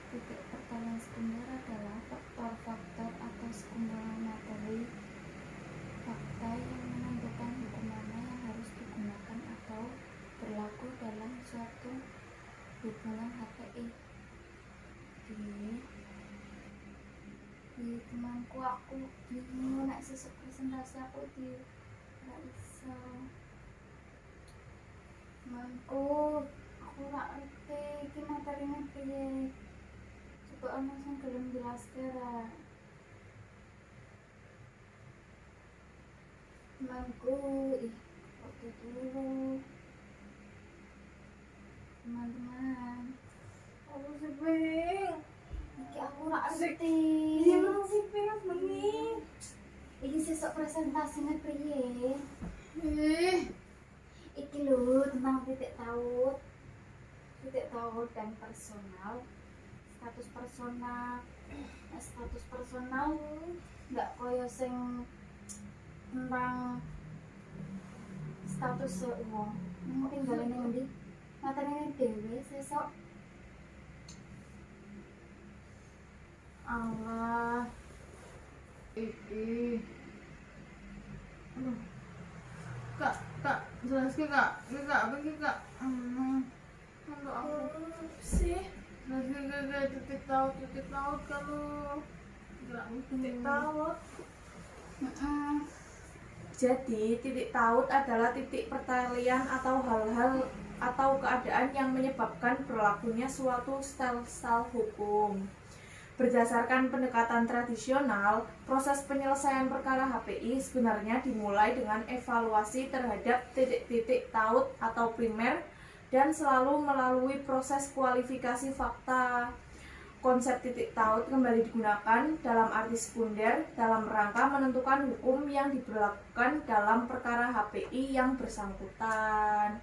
Titik pertanyaan sekunder adalah faktor-faktor atau sekumpulan materi fakta yang menentukan hukum mana yang harus digunakan atau berlaku dalam suatu hubungan HPI. Di temanku aku bingung nek sesuk presentasi aku gak iso. Temanku aku gak ngerti iki materinya piye. Coba ana sing gelem jelaske ra. Temanku waktu dulu teman-teman aku seping iki aku gak ngerti. Iya mang seping bengi iki sesuk presentasine piye. Iki lho tentang titik taut dan personal. Status personal nggak koyo sing tentang status seuang mau tinggal ini nanti materinya dewe sesok. Allah Iki. Aduh. Kak, jelaske Kak. Iki Kak, apa iki Kak? Untuk aku sih jelaske titik taut kalau titik taut. Jadi titik taut adalah titik pertalian atau hal-hal atau keadaan yang menyebabkan berlakunya suatu style hukum. Berdasarkan pendekatan tradisional, proses penyelesaian perkara HPI sebenarnya dimulai dengan evaluasi terhadap titik-titik taut atau primer dan selalu melalui proses kualifikasi fakta. Konsep titik taut kembali digunakan dalam arti sekunder dalam rangka menentukan hukum yang diberlakukan dalam perkara HPI yang bersangkutan.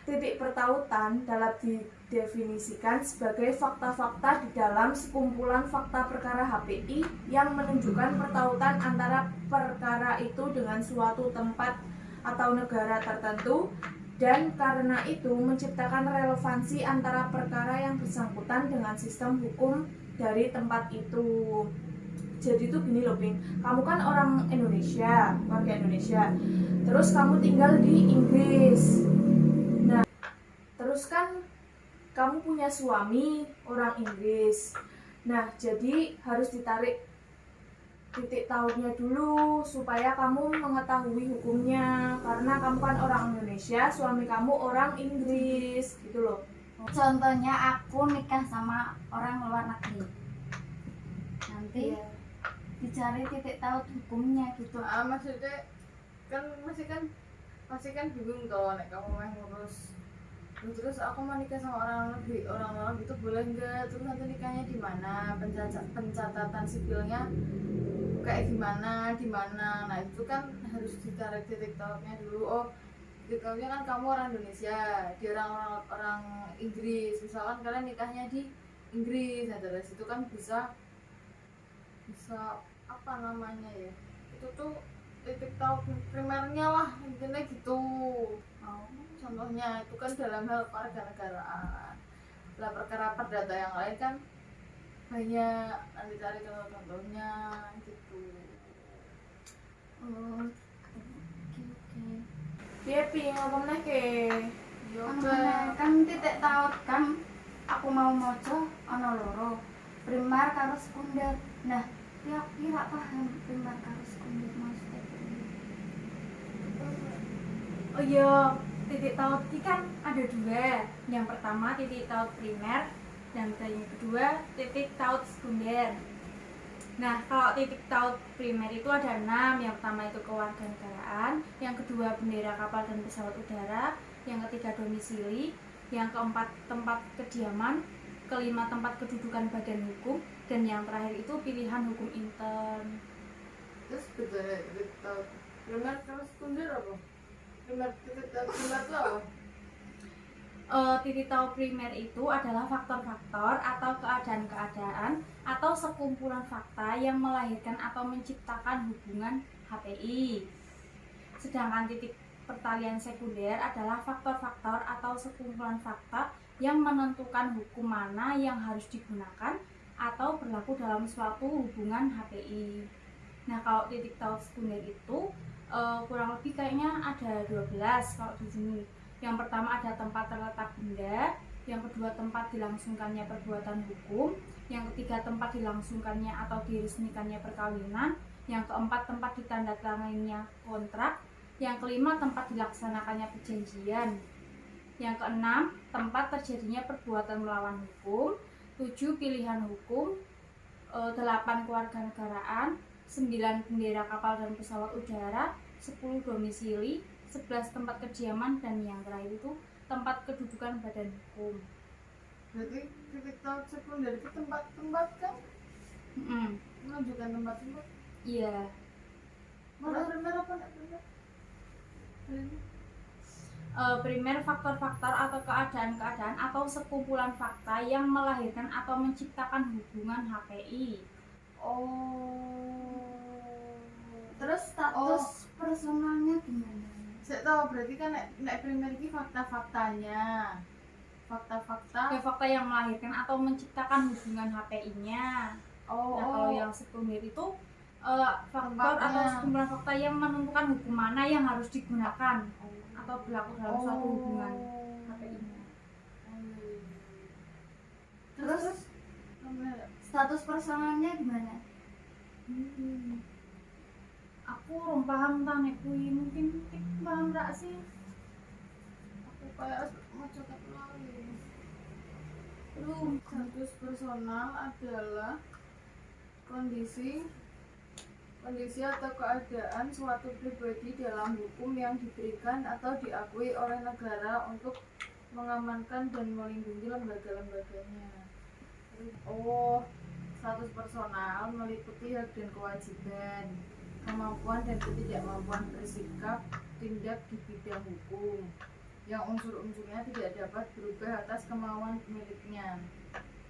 Titik pertautan dapat didefinisikan sebagai fakta-fakta di dalam sekumpulan fakta perkara HPI yang menunjukkan pertautan antara perkara itu dengan suatu tempat atau negara tertentu, dan karena itu menciptakan relevansi antara perkara yang bersangkutan dengan sistem hukum dari tempat itu. Jadi itu gini loh Ping, kamu kan orang Indonesia, warga Indonesia, terus kamu tinggal di Inggris. Nah, terus kan kamu punya suami orang Inggris. Nah, jadi harus ditarik titik tautnya dulu supaya kamu mengetahui hukumnya, karena kamu kan orang Indonesia, suami kamu orang Inggris gitu loh. Contohnya aku nikah sama orang luar negeri, nanti dicari titik taut hukumnya gitu. maksudnya kan masih kan bingung toh nek kamu mau ngurus. Terus aku mau nikah sama orang itu boleh nggak? Terus nanti nikahnya di mana? Pencatatan sipilnya kayak gimana, di mana? Nah itu kan harus ditarik titik tautnya dulu. Oh, titik tautnya kan kamu orang Indonesia, dia orang Inggris. Misalkan kalian nikahnya di Inggris, nah dari situ kan bisa apa namanya ya? Itu tuh titik taut primernya lah, intinya gitu. Contohnya itu kan dalam hal kewarganegaraan. Lah perkara perdata yang lain kan banyak, nanti cari contoh-contohnya gitu. Oh, oke. Piye pi ngapa meneh ke? Kan titik taut kan aku mau moco ana loro. Primar karo sekunder. Nah, kira paham primar karo sekunder maksudnya. Oh iya, titik taut ini kan ada dua. Yang pertama titik taut primer dan yang kedua titik taut sekunder. Nah, kalau titik taut primer itu ada 6. Yang pertama itu kewarganegaraan, yang kedua bendera kapal dan pesawat udara, yang ketiga domisili, yang keempat tempat kediaman, kelima tempat kedudukan badan hukum, dan yang terakhir itu pilihan hukum intern. Terus bedanya titik taut primer sama sekunder apa? Titik taut primer itu apa? Titik taut primer itu adalah faktor-faktor atau keadaan-keadaan atau sekumpulan fakta yang melahirkan atau menciptakan hubungan HPI. Sedangkan titik pertalian sekunder adalah faktor-faktor atau sekumpulan fakta yang menentukan hukum mana yang harus digunakan atau berlaku dalam suatu hubungan HPI. Nah, kalau titik taut sekunder itu kurang lebih kayaknya ada 12 kalau di sini. Yang pertama ada tempat terletak benda, yang kedua tempat dilangsungkannya perbuatan hukum, yang ketiga tempat dilangsungkannya atau diresmikannya perkawinan, yang keempat tempat ditandatanganinya kontrak, yang kelima tempat dilaksanakannya perjanjian, yang keenam tempat terjadinya perbuatan melawan hukum, 7 pilihan hukum, 8 kewarganegaraan, 9 bendera kapal dan pesawat udara, 10 domisili, 11 tempat kediaman, dan yang terakhir itu tempat kedudukan badan hukum. Berarti titik taut sekunder itu tempat-tempat kan? Menunjukkan tempat-tempat. Iya. Mana primer apa enggak primer? Primer faktor-faktor atau keadaan-keadaan atau sekumpulan fakta yang melahirkan atau menciptakan hubungan HPI. Oh. Terus status personalnya gimana? Saya tahu berarti kan nek primer ini fakta-faktanya. Fakta-fakta. Ya, fakta yang melahirkan atau menciptakan hubungan HPI-nya. Oh, Nah, kalau yang sekunder itu faktor Tempatnya. atau sekumpulan fakta yang menentukan hukum mana yang harus digunakan atau berlaku dalam suatu hubungan HPI-nya. Terus status personalnya gimana? Aku rum paham tane kuwi, mungkin paham gak sih? Aku kayak mau coba lagi. Rum Status personal adalah kondisi atau keadaan suatu pribadi dalam hukum yang diberikan atau diakui oleh negara untuk mengamankan dan melindungi lembaga-lembaganya. Oh, status personal meliputi hak dan kewajiban, kemampuan dan ketidakmampuan bersikap tindak di bidang hukum yang unsur-unsurnya tidak dapat berubah atas kemauan pemiliknya.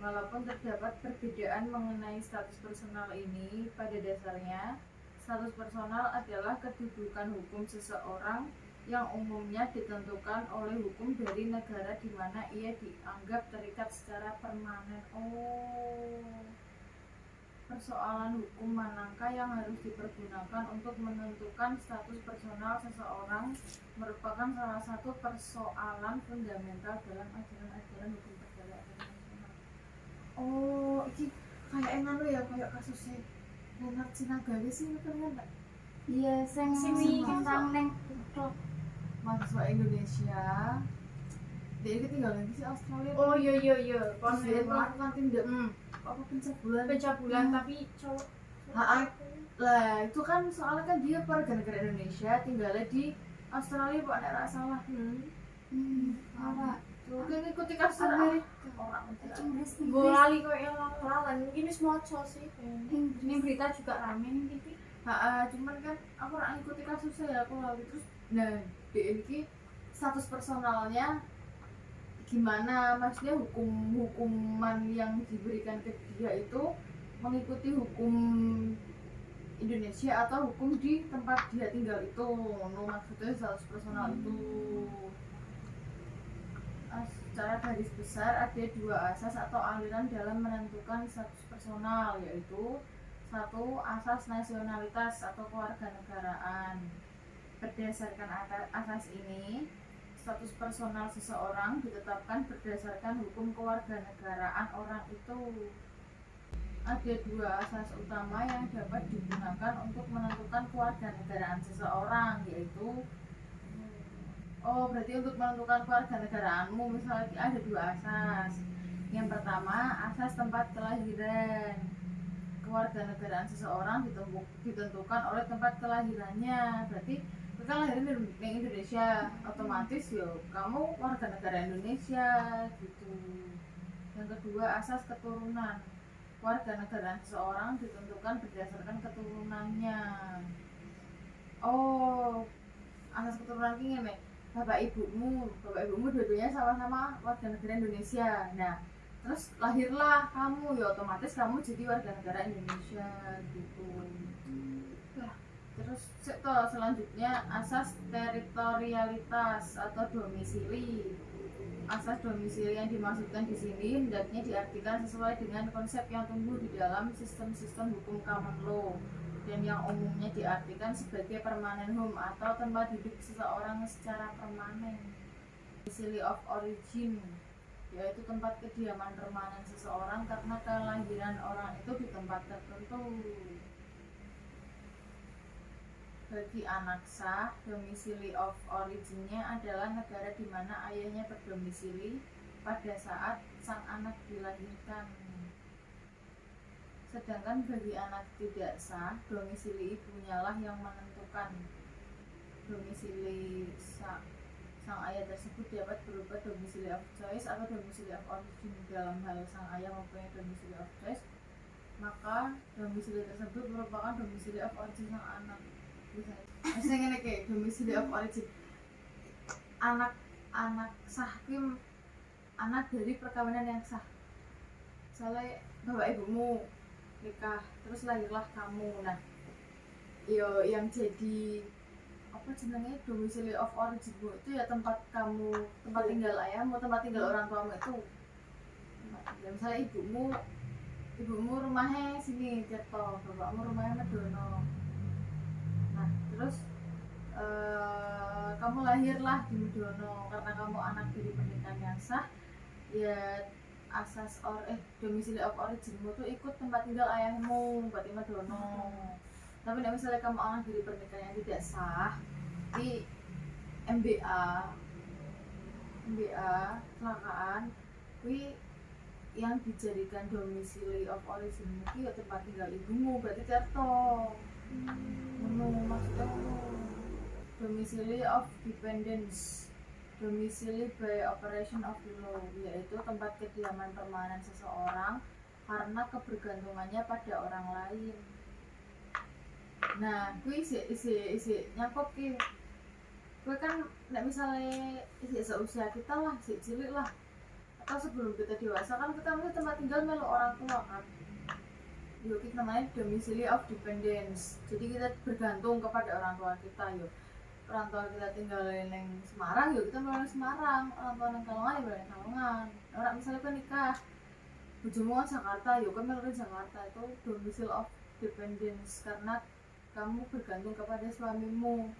Walaupun terdapat perbedaan mengenai status personal ini, pada dasarnya status personal adalah kedudukan hukum seseorang yang umumnya ditentukan oleh hukum dari negara di mana ia dianggap terikat secara permanen. Oh, persoalan hukum manakah yang harus dipergunakan untuk menentukan status personal seseorang merupakan salah satu persoalan fundamental dalam ajaran-ajaran hukum perdata internasional. Oh, ini kayak enak lo ya, kayak kasusnya Renard Sinagali sih, betul kan? Iya, sing tentang neng TikTok. Mahasiswa Indonesia, dia ini tinggal lagi sih Australia. Oh iya. Pas dia melakukan tindak apa pencabulan, tapi cowok. Lah itu kan soalnya kan dia warga negara Indonesia tinggalnya di Australia, Pak, nek ra salah. Apa? Tuh kan ngikuti kasus Amerika. orang Inggris Gue lali kok yang lalan, mungkin semua cowok sih. Ini Inggris. berita juga rame nih TV. cuman kan aku ora ngikuti kasusnya ya, aku lalu terus nah ini status personalnya gimana, maksudnya hukuman yang diberikan ke dia itu mengikuti hukum Indonesia atau hukum di tempat dia tinggal itu, maksudnya status personal itu. secara garis besar ada dua asas atau aliran dalam menentukan status personal, yaitu satu, asas nasionalitas atau kewarganegaraan. Berdasarkan asas ini, status personal seseorang ditetapkan berdasarkan hukum kewarganegaraan orang itu. Ada dua asas utama yang dapat digunakan untuk menentukan kewarganegaraan seseorang, yaitu berarti untuk menentukan kewarganegaraanmu misalnya ada dua asas. Yang pertama, asas tempat kelahiran. Kewarganegaraan seseorang ditentukan oleh tempat kelahirannya. Berarti kan lahir di Indonesia, otomatis kamu warga negara Indonesia gitu. Yang kedua, asas keturunan. Kewarganegaraan seseorang ditentukan berdasarkan keturunannya. Asas keturunan ini nih, bapak ibumu dua-duanya sama-sama warga negara Indonesia. Nah, terus lahirlah kamu, ya otomatis kamu jadi warga negara Indonesia gitu. Terus selanjutnya asas teritorialitas atau domisili. Asas domisili yang dimaksudkan di sini hendaknya diartikan sesuai dengan konsep yang tumbuh di dalam sistem-sistem hukum common law dan yang umumnya diartikan sebagai permanent home atau tempat hidup seseorang secara permanen. Domicile of origin yaitu tempat kediaman permanen seseorang karena kelahiran orang itu di tempat tertentu. Bagi anak sah, domisili of originnya adalah negara di mana ayahnya berdomisili pada saat sang anak dilahirkan. Sedangkan bagi anak tidak sah, domisili ibunya lah yang menentukan. Domisili sang ayah tersebut dapat berupa domisili of choice atau domisili of origin. Dalam hal sang ayah mempunyai domisili of choice, maka domisili tersebut merupakan domisili of origin sang anak. Misalnya ini kayak domisili of origin, anak sah kim, anak dari perkawinan yang sah. Misalnya bapak ibumu nikah, terus lahirlah kamu. Nah, yang jadi apa jenenge domisili of originmu itu ya tempat kamu, tempat tinggal ayahmu, tempat tinggal orang tuamu itu. Ya, misalnya ibumu rumahnya sini Tirto, bapakmu rumahnya Medono. Nah, terus kamu lahirlah di Medono karena kamu anak dari pernikahan yang sah, ya asas domisili of originmu tuh ikut tempat tinggal ayahmu, berarti Medono. Tapi kalau misalnya kamu anak dari pernikahan yang tidak sah, di MBA kecelakaan, yang dijadikan domisili of origin ya tempat tinggal ibumu, berarti Tirto. Maksudnya domisili of dependence, domisili by operation of law, yaitu tempat kediaman permanen seseorang karena kebergantungannya pada orang lain. Nah, isi nyangkut gue kan misalnya seusia kita lah, cilik lah, atau sebelum kita dewasa kan kita mesti tempat tinggal melu orang tua kan. Yuk, kita namanya domisili of dependence. Jadi kita bergantung kepada orang tua kita. Yuk, orang tua kita tinggal di Semarang, yuk kita mulai Semarang. Orang tua yang Kalongan, ya mulai Kalongan. Orang misalnya kan nikah, bojomu Jakarta, yuk kan mulai Jakarta. Itu domisili of dependence karena kamu bergantung kepada suamimu.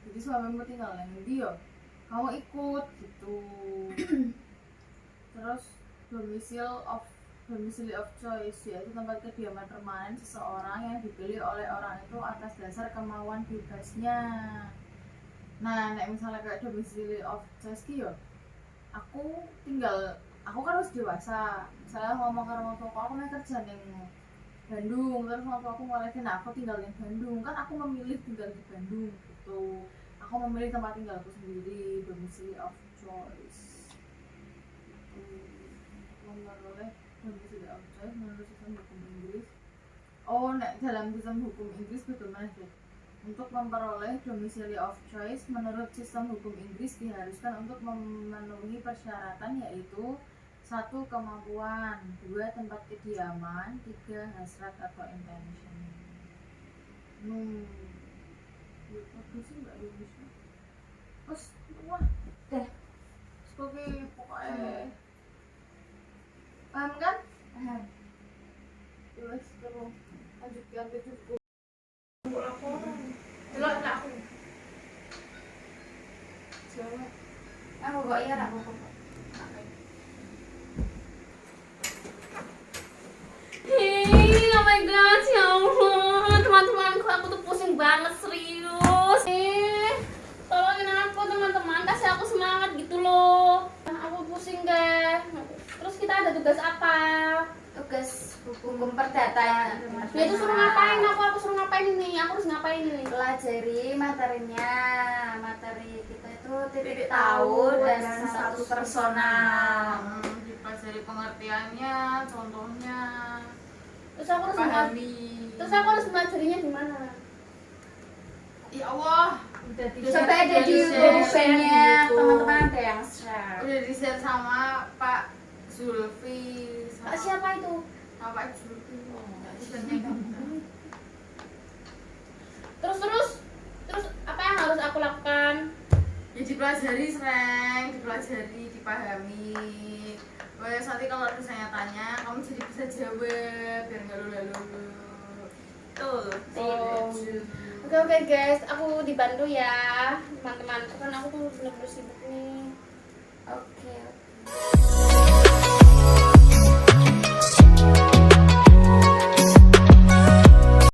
Jadi suamimu tinggal di dia, kamu ikut gitu. Terus domisili of choice, yaitu tempat kediaman permanen seseorang yang dipilih oleh orang itu atas dasar kemauan bebasnya. Nah, misalnya kayak domisili of choice aku kan harus dewasa. Misalnya ngomong ke orang tua aku mau kerja di Bandung, terus orang tua aku ngelekin aku tinggal di Bandung, kan aku memilih tinggal di Bandung gitu. Aku memilih tempat tinggalku sendiri, domisili of choice. Memperoleh domisili of choice menurut sistem hukum Inggris. Dalam sistem hukum Inggris bagaimana sih? Untuk memperoleh domisili of choice menurut sistem hukum Inggris diharuskan untuk memenuhi persyaratan, yaitu 1. Kemampuan, 2. Tempat kediaman, 3. Hasrat atau intention. Bagus sih nggak bisa. Terus wah deh sebagai pokoknya Paham kan? Paham. Terus terus lanjutkan tidurku. Delok tak aku. Selamat. Aku kok iya aku kok. Hei, oh my god, ya Allah, teman-temanku, aku tuh pusing banget, serius. Tolongin aku teman-teman, kasih aku semangat gitu loh. Aku pusing deh. Terus kita ada tugas apa? Tugas hukum perdata ya. Ya itu suruh ngapain aku suruh ngapain ini? Aku harus ngapain ini? Pelajari materinya. Materi kita itu Titik titik tahu tahu dan dan status status personal. Dipelajari pengertiannya, contohnya, Terus aku harus pahami. Terus aku harus pelajarinya di mana? Ya Allah, Coba ada di YouTube-nya teman-teman ada yang share. udah di share sama Pak Zulfi. Pak siapa itu? Sama Pak Zulfi. Share-nya gampang. Terus apa yang harus aku lakukan? Ya dipelajari sering, dipelajari, dipahami. Wes nanti kalau misalnya tanya, kamu jadi bisa jawab biar nggak lulu-lulu. Tuh. Oh. Oke guys, aku dibantu ya teman-teman. Kan aku tuh bener-bener sibuk nih.